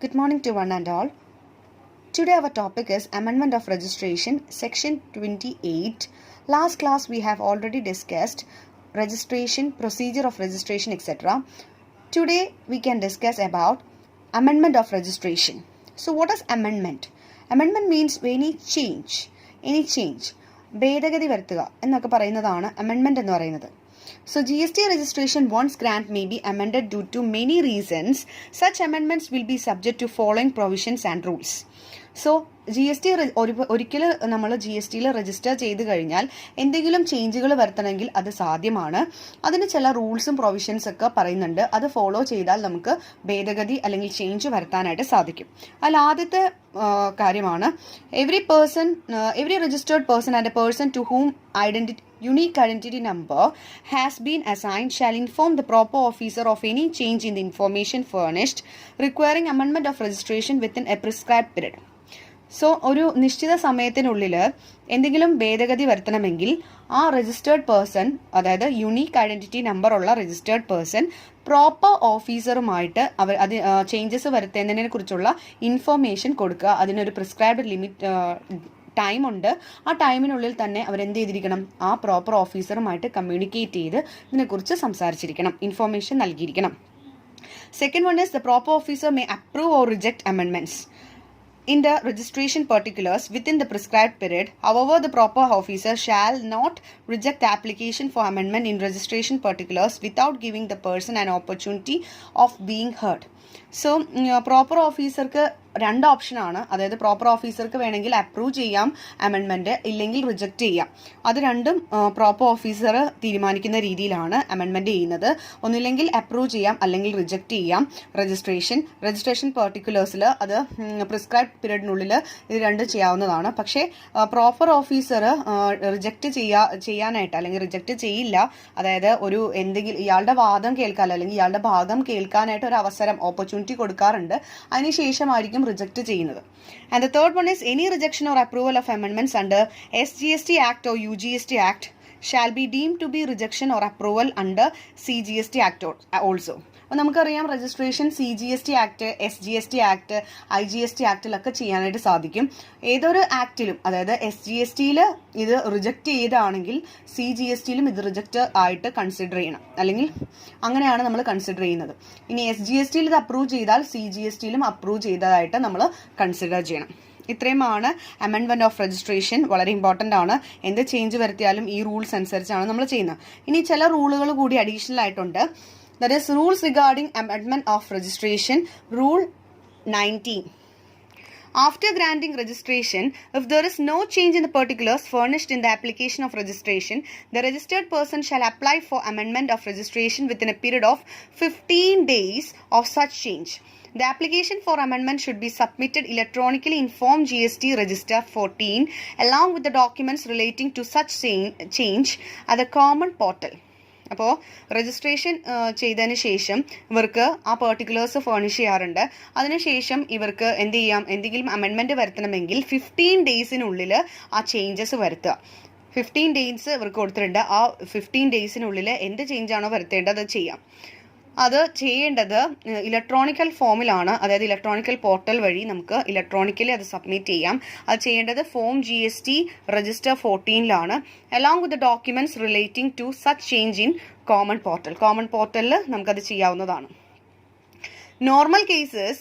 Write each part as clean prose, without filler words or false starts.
Good morning to one and all. Today our topic is Amendment of Registration, Section 28. Last class we have already discussed registration, procedure of registration, etc. Today we can discuss about Amendment of Registration. So what is amendment? Amendment means any change. ഭേദഗതി വരുത്തുക എന്നൊക്കെ പറയുന്നതാണ് അമെൻമെന്റ് എന്ന് പറയുന്നത്. So GST registration once grant may be amended due to many reasons. Such amendments will be subject to following provisions and rules. So GST ഒരിക്കൽ നമ്മൾ GSTയിൽ register ചെയ്ത് കഴിഞ്ഞാൽ എന്തെങ്കിലും ചേഞ്ചുകൾ വരുത്തണമെങ്കിൽ അത് സാധ്യമാണ്. അതിന് ചില റൂൾസും പ്രൊവിഷൻസ് ഒക്കെ പറയുന്നുണ്ട്. അത് ഫോളോ ചെയ്താൽ നമുക്ക് ഭേദഗതി അല്ലെങ്കിൽ ചേഞ്ച് വരുത്താനായിട്ട് സാധിക്കും. അതിൽ ആദ്യത്തെ കാര്യമാണ് every registered person and a person to whom unique identity number has been assigned shall inform the proper officer of any change in the information furnished requiring amendment of registration within a prescribed period. So ഒരു നിശ്ചിത സമയത്തിനുള്ളിൽ എന്തെങ്കിലും ഭേദഗതി വരുത്തണമെങ്കിൽ ആ registered person, അതായത് unique identity number ഉള്ള registered person proper ഓഫീസറുമായിട്ട് അത് changes വരുത്തുന്നതിനെ കുറിച്ചുള്ള ഇൻഫർമേഷൻ കൊടുക്കുക. അതിനൊരു പ്രിസ്ക്രൈബ്ഡ് ലിമിറ്റ് ടൈം ഉണ്ട്. ആ ടൈമിനുള്ളിൽ തന്നെ അവരെന്ത് ചെയ്തിരിക്കണം, ആ പ്രോപ്പർ ഓഫീസറുമായിട്ട് കമ്മ്യൂണിക്കേറ്റ് ചെയ്ത് ഇതിനെക്കുറിച്ച് സംസാരിച്ചിരിക്കണം, ഇൻഫർമേഷൻ നൽകിയിരിക്കണം. Second one is the proper officer may approve or reject amendments in the registration particulars within the prescribed period. However, the proper officer shall not reject the application for amendment in registration particulars without giving the person an opportunity of being heard. So proper ഓഫീസർക്ക് രണ്ട് ഓപ്ഷനാണ്. അതായത് proper ഓഫീസർക്ക് വേണമെങ്കിൽ approve ചെയ്യാം അമെൻമെന്റ്, ഇല്ലെങ്കിൽ reject ചെയ്യാം. അത് രണ്ടും പ്രോപ്പർ ഓഫീസർ തീരുമാനിക്കുന്ന രീതിയിലാണ് അമെൻമെന്റ് ചെയ്യുന്നത്. ഒന്നില്ലെങ്കിൽ അപ്രൂവ് ചെയ്യാം, അല്ലെങ്കിൽ റിജക്റ്റ് ചെയ്യാം. രജിസ്ട്രേഷൻ പെർട്ടിക്കുലേഴ്സിൽ അത് പ്രിസ്ക്രൈബ് പീരീഡിനുള്ളിൽ ഇത് രണ്ടും ചെയ്യാവുന്നതാണ്. പക്ഷേ പ്രോപ്പർ ഓഫീസർ റിജക്റ്റ് ചെയ്യാനായിട്ട് അല്ലെങ്കിൽ റിജക്റ്റ് ചെയ്യില്ല. അതായത് ഒരു എന്തെങ്കിലും ഇയാളുടെ വാദം കേൾക്കാൻ അല്ലെങ്കിൽ ഇയാളുടെ ഭാഗം കേൾക്കാനായിട്ട് ഒരു അവസരം, ഓപ്പർച്യൂണിറ്റി കൊടുക്കാറുണ്ട്. അതിനുശേഷമായിരിക്കും റിജക്റ്റ് ചെയ്യുന്നത്. And the third one is any rejection or approval of amendments under SGST Act or UGST Act shall be deemed to be rejection or approval under CGST Act also. അപ്പോൾ നമുക്കറിയാം registration CGST act, SGST act, IGST ആക്ടിലൊക്കെ ചെയ്യാനായിട്ട് സാധിക്കും. ഏതൊരു ആക്ടിലും, അതായത് SGSTയിൽ ഇത് reject ചെയ്താണെങ്കിൽ CGSTയിലും ഇത് reject ആയിട്ട് consider ചെയ്യണം, അല്ലെങ്കിൽ അങ്ങനെയാണ് നമ്മൾ കൺസിഡർ ചെയ്യുന്നത്. ഇനി SGSTയിൽ ഇത് അപ്രൂവ് ചെയ്താൽ CGSTയിലും അപ്രൂവ് ചെയ്തതായിട്ട് നമ്മൾ കൺസിഡർ ചെയ്യണം. ഇത്രയുമാണ് അമെൻമെന്റ് ഓഫ് രജിസ്ട്രേഷൻ. വളരെ ഇമ്പോർട്ടൻ്റ് ആണ്. എന്ത് ചേഞ്ച് വരുത്തിയാലും ഈ റൂൾസ് അനുസരിച്ചാണ് നമ്മൾ ചെയ്യുന്നത്. ഇനി ചില റൂളുകൾ കൂടി അഡീഷണൽ ആയിട്ടുണ്ട്. That is rules regarding amendment of registration. Rule 19. After granting registration, if there is no change in the particulars furnished in the application of registration, the registered person shall apply for amendment of registration within a period of 15 days of such change. The application for amendment should be submitted electronically in Form GST Register 14 along with the documents relating to such change at the common portal. അപ്പോൾ registration ചെയ്തതിന് ശേഷം ഇവർക്ക് ആ particulars furnish ചെയ്യാറുണ്ട്. അതിനുശേഷം ഇവർക്ക് എന്ത് ചെയ്യാം, എന്തെങ്കിലും അമെൻമെന്റ് വരുത്തണമെങ്കിൽ 15 ഡേയ്സിനുള്ളിൽ ആ ചേഞ്ചസ് വരുത്തുക. 15 ഡേയ്സ് ഇവർക്ക് കൊടുത്തിട്ടുണ്ട്. ആ 15 ഡേയ്സിനുള്ളിൽ എന്ത് ചേഞ്ചാണോ വരുത്തേണ്ടത് അത് ചെയ്യാം. അത് ചെയ്യേണ്ടത് ഇലക്ട്രോണിക്കൽ ഫോമിലാണ്, അതായത് ഇലക്ട്രോണിക്കൽ പോർട്ടൽ വഴി നമുക്ക് ഇലക്ട്രോണിക്കലി അത് സബ്മിറ്റ് ചെയ്യാം. അത് ചെയ്യേണ്ടത് form GST register 14 along with the documents relating to such change in common പോർട്ടലിൽ നമുക്കത് ചെയ്യാവുന്നതാണ്. Normal cases.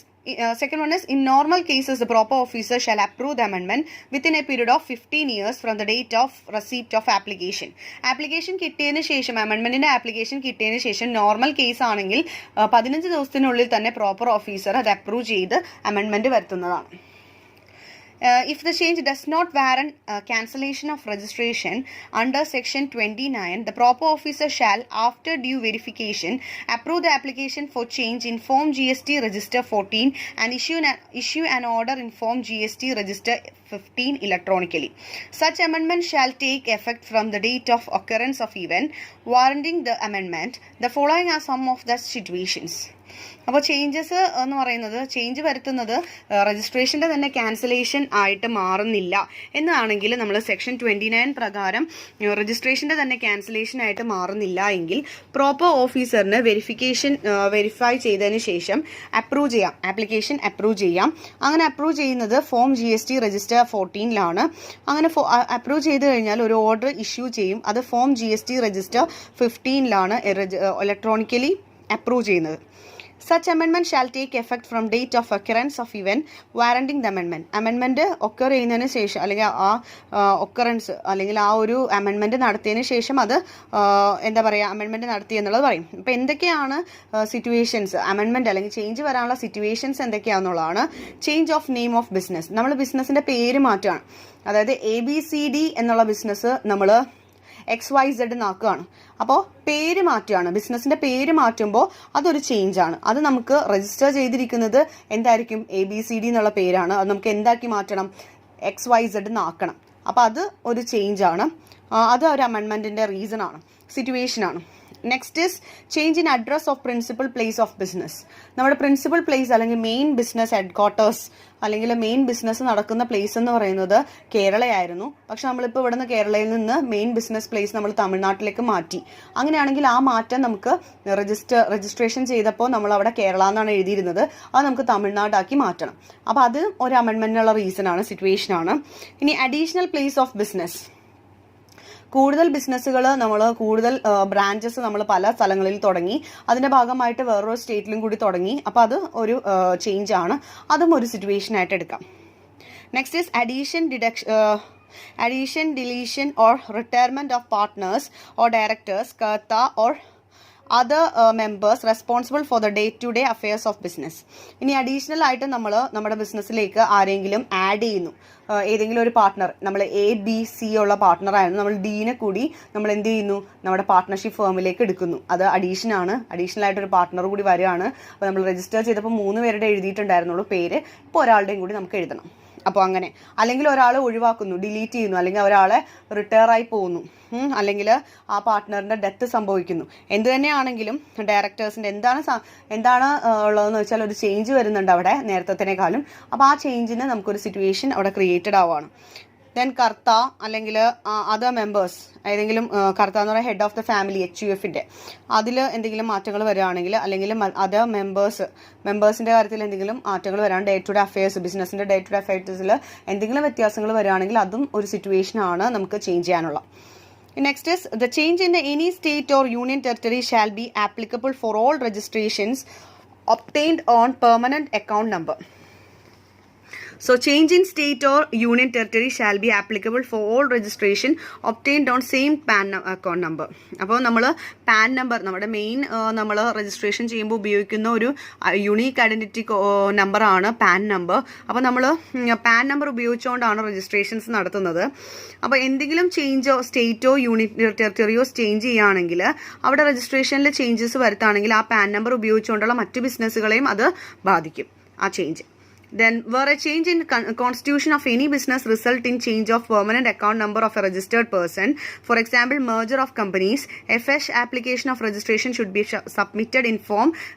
Second one is, in normal cases, the proper officer shall approve the amendment within a period of 15 years from the date of receipt of application. Application കിട്ടിയതിന് ശേഷം, അമെൻമെന്റിന്റെ application കിട്ടിയതിന് ശേഷം normal case ആണെങ്കിൽ 15 ദിവസത്തിനുള്ളിൽ തന്നെ proper officer അത് approve ചെയ്ത് അമെൻമെന്റ് വരുത്തുന്നതാണ്. If the change does not warrant cancellation of registration under Section 29, the proper officer shall, after due verification, approve the application for change in Form GST Register 14 and issue an order in Form GST Register 15 electronically. Such amendment shall take effect from the date of occurrence of event warranting the amendment. The following are some of the situations. അപ്പോൾ changes എന്ന് പറയുന്നത് change വരുത്തുന്നത് രജിസ്ട്രേഷൻ്റെ തന്നെ cancellation ആയിട്ട് മാറുന്നില്ല എന്നാണെങ്കിൽ നമ്മൾ സെക്ഷൻ 29 പ്രകാരം രജിസ്ട്രേഷൻ്റെ തന്നെ ക്യാൻസലേഷൻ ആയിട്ട് മാറുന്നില്ല എങ്കിൽ പ്രോപ്പർ ഓഫീസറിന് വെരിഫൈ ചെയ്തതിന് ശേഷം അപ്രൂവ് ചെയ്യാം, ആപ്ലിക്കേഷൻ അപ്രൂവ് ചെയ്യാം. അങ്ങനെ അപ്രൂവ് ചെയ്യുന്നത് ഫോം GST രജിസ്റ്റർ 14 അങ്ങനെ അപ്രൂവ് ചെയ്ത് കഴിഞ്ഞാൽ ഒരു ഓർഡർ ഇഷ്യൂ ചെയ്യും. അത് form GST register 15 electronically approve ചെയ്യുന്നത്. Such amendment shall take effect from date of occurrence of event warranting the amendment. Amendment occur ചെയ്യുന്നതിന് ശേഷം അല്ലെങ്കിൽ ഒക്കറൻസ് അല്ലെങ്കിൽ ആ ഒരു അമെൻമെൻറ്റ് നടത്തിയതിന് ശേഷം അത് എന്താ പറയുക അമെൻമെൻറ്റ് നടത്തി എന്നുള്ളത് പറയും. ഇപ്പോൾ എന്തൊക്കെയാണ് സിറ്റുവേഷൻസ് അമെൻമെൻറ്റ് അല്ലെങ്കിൽ ചേഞ്ച് വരാനുള്ള സിറ്റുവേഷൻസ് എന്തൊക്കെയാണെന്നുള്ളതാണ്. Change of name of business, നമ്മൾ ബിസിനസ്സിൻ്റെ പേര് മാറ്റുകയാണ്. അതായത് ABCD എന്നുള്ള ബിസിനസ് നമ്മൾ XYZ എന്നാക്കുകയാണ്. അപ്പോൾ പേര് മാറ്റുകയാണ്, ബിസിനസ്സിൻ്റെ പേര് മാറ്റുമ്പോൾ അതൊരു ചേഞ്ചാണ്. അത് നമുക്ക് രജിസ്റ്റർ ചെയ്തിരിക്കുന്നത് എന്തായിരിക്കും ABCD എന്നുള്ള പേരാണ്. അത് നമുക്ക് എന്താക്കി മാറ്റണം XYZ എന്നാക്കണം. അപ്പോൾ അത് ഒരു ചേഞ്ചാണ്. അത് ഒരു അമെൻമെൻറ്റിൻ്റെ റീസണാണ്, സിറ്റുവേഷനാണ്. Next is change in address of principal place of business. നമ്മുടെ പ്രിൻസിപ്പൽ പ്ലേസ് അല്ലെങ്കിൽ മെയിൻ ബിസിനസ് ഹെഡ്ക്വാർട്ടേഴ്സ് അല്ലെങ്കിൽ മെയിൻ ബിസിനസ് നടക്കുന്ന പ്ലേസ് എന്ന് പറയുന്നത് കേരളയായിരുന്നു. പക്ഷെ നമ്മളിപ്പോൾ ഇവിടെ നിന്ന് കേരളയിൽ നിന്ന് മെയിൻ ബിസിനസ് പ്ലേസ് നമ്മൾ തമിഴ്നാട്ടിലേക്ക് മാറ്റി. അങ്ങനെയാണെങ്കിൽ ആ മാറ്റം നമുക്ക് രജിസ്ട്രേഷൻ ചെയ്തപ്പോൾ നമ്മൾ അവിടെ കേരള എന്നാണ് എഴുതിയിരുന്നത്, അത് നമുക്ക് തമിഴ്നാടാക്കി മാറ്റണം. അപ്പോൾ അത് ഒരു അമെൻമെൻറ്റിനുള്ള റീസണാണ്, സിറ്റുവേഷനാണ്. ഇനി അഡീഷണൽ പ്ലേസ് ഓഫ് ബിസിനസ്, കൂടുതൽ ബിസിനസ്സുകൾ നമ്മൾ കൂടുതൽ ബ്രാഞ്ചസ് നമ്മൾ പല സ്ഥലങ്ങളിൽ തുടങ്ങി, അതിൻ്റെ ഭാഗമായിട്ട് വേറൊരു സ്റ്റേറ്റിലും കൂടി തുടങ്ങി. അപ്പോൾ അത് ഒരു ചേഞ്ച് ആണ്, അതും ഒരു സിറ്റുവേഷൻ ആയിട്ട് എടുക്കാം. Next is addition, deletion or retirement of partners or directors, karta or other members responsible for the day-to-day affairs of business. ഇനി അഡീഷണൽ ആയിട്ട് നമ്മൾ നമ്മുടെ ബിസിനസ്സിലേക്ക് ആരെങ്കിലും ആഡ് ചെയ്യുന്നു, ഏതെങ്കിലും ഒരു പാർട്ട്ണർ, നമ്മൾ ABC ഉള്ള പാർട്ട്ണറായിരുന്നു, നമ്മൾ Dനെ കൂടി നമ്മൾ എന്ത് ചെയ്യുന്നു നമ്മുടെ പാർട്ട്ണർഷിപ്പ് ഫേമിലേക്ക് എടുക്കുന്നു. അത് അഡീഷനാണ്. അഡീഷണൽ ആയിട്ട് ഒരു പാർട്ട്ണർ കൂടി വരികയാണ്. അപ്പോൾ നമ്മൾ രജിസ്റ്റർ ചെയ്തപ്പോൾ 3 പേരുടെ എഴുതിയിട്ടുണ്ടായിരുന്നുള്ളൂ പേര്, ഇപ്പോൾ ഒരാളുടെയും കൂടി നമുക്ക് എഴുതണം. അപ്പോൾ അങ്ങനെ, അല്ലെങ്കിൽ ഒരാൾ ഒഴിവാക്കുന്നു, ഡിലീറ്റ് ചെയ്യുന്നു, അല്ലെങ്കിൽ ഒരാളെ റിട്ടയർ ആയി പോകുന്നു, അല്ലെങ്കിൽ ആ പാർട്ട്ണറിൻ്റെ ഡെത്ത് സംഭവിക്കുന്നു. എന്ത് തന്നെയാണെങ്കിലും ഡയറക്ടേഴ്സിൻ്റെ എന്താണ് ഉള്ളതെന്ന് വെച്ചാൽ ഒരു ചേഞ്ച് വരുന്നുണ്ട് അവിടെ നേരത്തേക്കാളും. അപ്പോൾ ആ ചേഞ്ചിന് നമുക്കൊരു സിറ്റുവേഷൻ അവിടെ ക്രിയേറ്റഡ് ആവുകയാണ്. ദെൻ കർത്ത അല്ലെങ്കിൽ അതർ മെമ്പേഴ്സ്, ഏതെങ്കിലും കർത്ത എന്ന് പറയുന്ന ഹെഡ് ഓഫ് ദ ഫാമിലി HUFൻ്റെ അതിൽ എന്തെങ്കിലും മാറ്റങ്ങൾ വരികയാണെങ്കിൽ, അല്ലെങ്കിൽ അതർ മെമ്പേഴ്സിൻ്റെ കാര്യത്തിൽ എന്തെങ്കിലും മാറ്റങ്ങൾ വരാണ്, ഡേ ടു ഡേ അഫയേഴ്സ്, ബിസിനസ്സിൻ്റെ ഡേ ടു ഡേ അഫയേഴ്സിൽ എന്തെങ്കിലും വ്യത്യാസങ്ങൾ വരികയാണെങ്കിൽ അതും ഒരു സിറ്റുവേഷനാണ് നമുക്ക് ചേഞ്ച് ചെയ്യാനുള്ള. Next is the change in any state or union territory shall be applicable for all registrations obtained on permanent account number. So change in state or union territory shall be applicable for all registration obtained on same PAN account number. അപ്പോൾ നമ്മൾ pan number നമ്മുടെ main നമ്മൾ registration ചെയ്യുമ്പോൾ ഉപയോഗിക്കുന്ന ഒരു unique identity നമ്പറാണ് pan number. അപ്പോൾ നമ്മൾ പാൻ നമ്പർ ഉപയോഗിച്ചുകൊണ്ടാണ് രജിസ്ട്രേഷൻസ് നടത്തുന്നത്. അപ്പോൾ എന്തെങ്കിലും ചേഞ്ചോ സ്റ്റേറ്റോ യൂണിയൻ ടെറിട്ടറിയോ ചേഞ്ച് ചെയ്യുകയാണെങ്കിൽ അവിടെ രജിസ്ട്രേഷനിൽ ചേഞ്ചസ് വരുത്തുകയാണെങ്കിൽ ആ പാൻ നമ്പർ ഉപയോഗിച്ചുകൊണ്ടുള്ള മറ്റ് ബിസിനസ്സുകളെയും അത് ബാധിക്കും ആ change. Then, where a change in constitution of any business result in change of permanent account number of a registered person, for example, merger of companies, a fresh application of registration should be submitted in form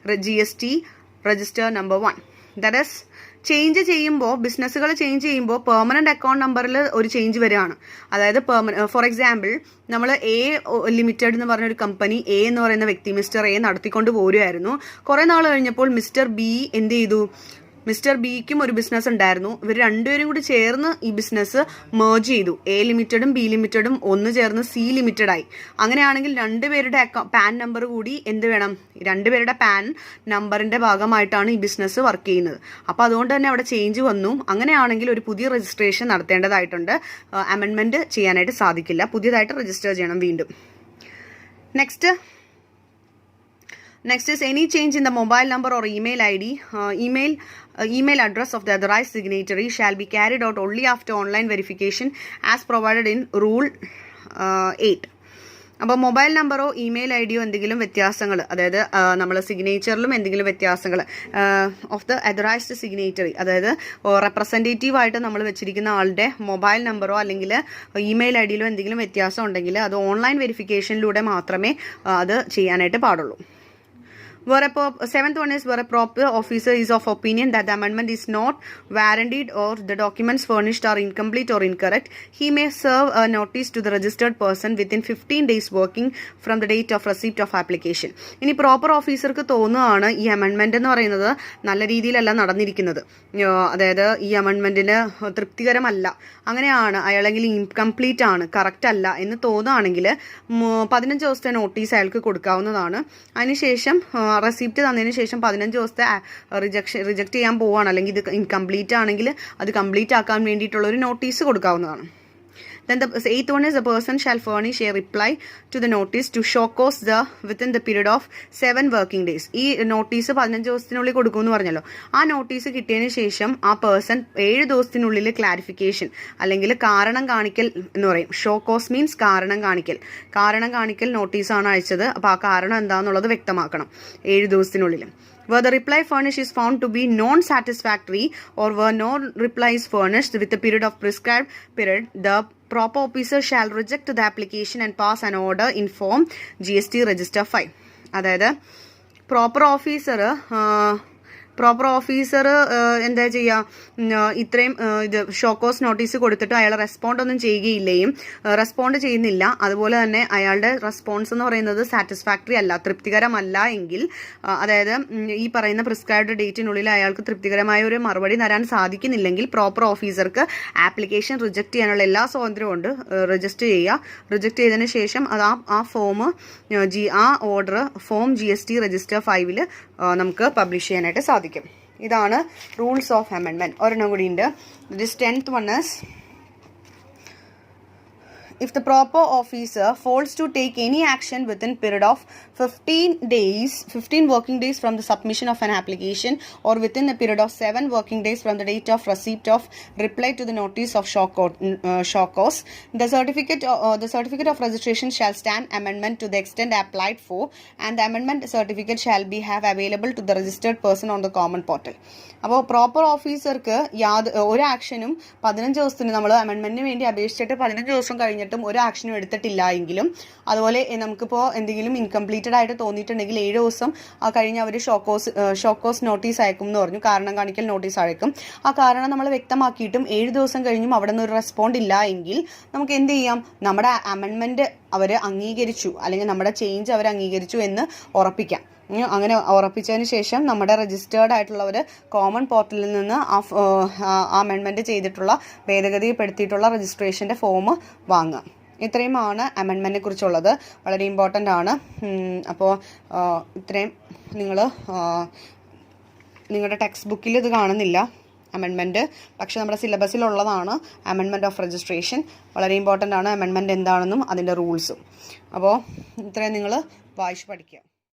GST register number 1. That is, change ചെയ്യുമ്പോൾ ബിസിനസ്സുകൾ change ചെയ്യുമ്പോൾ permanent account നമ്പറിൽ ഒരു change വരികയാണ്. അതായത് for example നമ്മൾ A limited എന്ന് പറഞ്ഞൊരു കമ്പനി A എന്ന് പറയുന്ന വ്യക്തി മിസ്റ്റർ A നടത്തിക്കൊണ്ട് പോരുമായിരുന്നു. കുറേ നാൾ കഴിഞ്ഞപ്പോൾ മിസ്റ്റർ B എന്ത് ചെയ്തു, മിസ്റ്റർ ബിക്കും ഒരു ബിസിനസ് ഉണ്ടായിരുന്നു. ഇവർ രണ്ടുപേരും കൂടി ചേർന്ന് ഈ ബിസിനസ് മേർജ് ചെയ്തു. A ലിമിറ്റഡും B ലിമിറ്റഡും ഒന്ന് ചേർന്ന് C ലിമിറ്റഡായി. അങ്ങനെയാണെങ്കിൽ രണ്ടുപേരുടെ പാൻ നമ്പർ കൂടി എന്ത് വേണം, രണ്ടുപേരുടെ പാൻ നമ്പറിൻ്റെ ഭാഗമായിട്ടാണ് ഈ ബിസിനസ് വർക്ക് ചെയ്യുന്നത്. അപ്പോൾ അതുകൊണ്ട് തന്നെ അവിടെ ചേഞ്ച് വന്നു. അങ്ങനെയാണെങ്കിൽ ഒരു പുതിയ രജിസ്ട്രേഷൻ നടത്തേണ്ടതായിട്ടുണ്ട്. അമെൻമെൻറ്റ് ചെയ്യാനായിട്ട് സാധിക്കില്ല, പുതിയതായിട്ട് രജിസ്റ്റർ ചെയ്യണം വീണ്ടും. Next is any change in the mobile number or email ID, email address of the authorized signatory shall be carried out only after online verification as provided in Rule 8. അപ്പോൾ mobile നമ്പറോ email I deo എന്തെങ്കിലും വ്യത്യാസങ്ങൾ, അതായത് നമ്മൾ സിഗ്നേച്ചറിലും എന്തെങ്കിലും വ്യത്യാസങ്ങൾ of the അഥറൈസ്ഡ് signatory, അതായത് റെപ്രസെൻറ്റേറ്റീവായിട്ട് നമ്മൾ വെച്ചിരിക്കുന്ന ആളുടെ മൊബൈൽ നമ്പറോ അല്ലെങ്കിൽ ഇമെയിൽ ഐ ഡിയിലോ എന്തെങ്കിലും വ്യത്യാസം ഉണ്ടെങ്കിൽ അത് ഓൺലൈൻ വെരിഫിക്കേഷനിലൂടെ മാത്രമേ അത് ചെയ്യാനായിട്ട് പാടുള്ളൂ. Seventh one is where a proper officer is of opinion that the amendment is not warranted or the documents furnished are incomplete or incorrect, he may serve a notice to the registered person within 15 days working from the date of receipt of application. ഇനി proper ഓഫീസർക്ക് തോന്നുകയാണ് ഈ അമെൻമെന്റ് എന്ന് പറയുന്നത് നല്ല രീതിയിലല്ല നടന്നിരിക്കുന്നത്, അതായത് ഈ അമെൻമെന്റിന് തൃപ്തികരമല്ല, അങ്ങനെയാണ് അയാളെങ്കിൽ ഇൻകംപ്ലീറ്റ് ആണ്, കറക്റ്റ് അല്ല എന്ന് തോന്നുകയാണെങ്കിൽ 15 ദിവസത്തെ നോട്ടീസ് അയാൾക്ക് കൊടുക്കാവുന്നതാണ്. അതിനുശേഷം റെസിപ്റ്റ് തന്നതിന് ശേഷം 15 ദിവസത്തെ റിജക്റ്റ് ചെയ്യാൻ പോവുകയാണ്, അല്ലെങ്കിൽ ഇത് ഇൻകംപ്ലീറ്റ് ആണെങ്കിൽ അത് കംപ്ലീറ്റ് ആക്കാൻ വേണ്ടിയിട്ടുള്ള ഒരു നോട്ടീസ് കൊടുക്കാവുന്നതാണ്. Then the eighth one is the person shall furnish a reply to the notice to show cause within the period of 7 working days. ഈ നോട്ടീസ് 15 ദിവസത്തിനുള്ളിൽ കൊടുക്കുമെന്ന് പറഞ്ഞല്ലോ. ആ നോട്ടീസ് കിട്ടിയതിന് ശേഷം ആ പേഴ്സൺ 7 ദിവസത്തിനുള്ളിൽ ക്ലാരിഫിക്കേഷൻ അല്ലെങ്കിൽ കാരണം കാണിക്കൽ എന്ന് പറയും. ഷോ കോസ് മീൻസ് കാരണം കാണിക്കൽ നോട്ടീസാണ് അയച്ചത്, അപ്പോൾ ആ കാരണം എന്താണെന്നുള്ളത് വ്യക്തമാക്കണം 7 ദിവസത്തിനുള്ളിൽ. Where the reply furnished is found to be non-satisfactory or where no reply is furnished with a period of prescribed period, the proper officer shall reject the application and pass an order in form GST Register 5. അതായത് proper officer എന്താ ചെയ്യുക, ഇത്രയും ഇത് show cause notice കൊടുത്തിട്ട് അയാൾ respond ചെയ്യുന്നില്ല, അതുപോലെ തന്നെ അയാളുടെ റെസ്പോൺസ് എന്ന് പറയുന്നത് സാറ്റിസ്ഫാക്ടറി അല്ല, തൃപ്തികരമല്ല എങ്കിൽ, അതായത് ഈ പറയുന്ന പ്രിസ്ക്രൈബ്ഡ് ഡേറ്റിനുള്ളിൽ അയാൾക്ക് തൃപ്തികരമായ ഒരു മറുപടി തരാൻ സാധിക്കുന്നില്ലെങ്കിൽ പ്രോപ്പർ ഓഫീസർക്ക് ആപ്ലിക്കേഷൻ റിജക്റ്റ് ചെയ്യാനുള്ള എല്ലാ സ്വാതന്ത്ര്യവും ഉണ്ട്. റിജക്റ്റ് ചെയ്തതിന് ശേഷം അത് ആ ഓർഡർ ഫോം GST Register 5 നമുക്ക് പബ്ലിഷ് ചെയ്യാനായിട്ട് സാധിക്കും. ഇതാണ് റൂൾസ് ഓഫ് അമെൻമെന്റ്. ഒരെണ്ണം കൂടി ഉണ്ട്. This 10th one is, if the proper officer fails to take any action within period of 15 working days from the submission of an application or within a period of 7 working days from the date of receipt of reply to the notice of show cause, the certificate of registration shall stand amendment to the extent applied for, and the amendment certificate shall be have available to the registered person on the common portal. അപ്പോൾ proper ഓഫീസർക്ക് ഒരു ആക്ഷനും 15 ദിവസത്തിന് നമ്മൾ അമെൻമെന്റിന് വേണ്ടി അപേക്ഷിച്ചിട്ട് 15 ദിവസം കഴിഞ്ഞിട്ടും ഒരു ആക്ഷനും എടുത്തിട്ടില്ല എങ്കിലും, അതുപോലെ നമുക്കിപ്പോൾ എന്തെങ്കിലും ഇൻകംപ്ലീറ്റഡ് ആയിട്ട് തോന്നിയിട്ടുണ്ടെങ്കിൽ 7 ദിവസം കഴിഞ്ഞ് അവർ ഷോക്കോസ് നോട്ടീസ് അയക്കും എന്ന് പറഞ്ഞു, കാരണം കാണിക്കൽ നോട്ടീസ് അയക്കും. ആ കാരണം നമ്മൾ വ്യക്തമാക്കിയിട്ടും 7 ദിവസം കഴിഞ്ഞും അവിടെ നിന്ന് ഒരു റെസ്പോണ്ട് ഇല്ല എങ്കിൽ നമുക്ക് എന്ത് ചെയ്യാം, നമ്മുടെ അമെൻമെന്റ് അവർ അംഗീകരിച്ചു അല്ലെങ്കിൽ നമ്മുടെ ചേഞ്ച് അവർ അംഗീകരിച്ചു എന്ന് ഉറപ്പിക്കാം. അങ്ങനെ ഉറപ്പിച്ചതിന് ശേഷം നമ്മുടെ രജിസ്റ്റേർഡ് ആയിട്ടുള്ളവർ കോമൺ പോർട്ടലിൽ നിന്ന് ആ അമെൻമെന്റ് ചെയ്തിട്ടുള്ള ഭേദഗതിപ്പെടുത്തിയിട്ടുള്ള രജിസ്ട്രേഷന്റെ ഫോം വാങ്ങുക. ഇത്രയുമാണ് അമെൻമെന്റിനെ കുറിച്ചുള്ളത്. വളരെ ഇമ്പോർട്ടൻ്റ് ആണ്. അപ്പോൾ ഇത്രയും നിങ്ങളുടെ ടെക്സ്റ്റ് ബുക്കിൽ ഇത് കാണുന്നില്ല അമെൻമെൻറ്റ്, പക്ഷെ നമ്മുടെ സിലബസിലുള്ളതാണ് അമെൻമെൻറ്റ് ഓഫ് രജിസ്ട്രേഷൻ. വളരെ ഇമ്പോർട്ടൻ്റ് ആണ് അമെൻമെൻറ്റ് എന്താണെന്നും അതിൻ്റെ റൂൾസും. അപ്പോൾ ഇത്രയും നിങ്ങൾ വായിച്ച് പഠിക്കുക.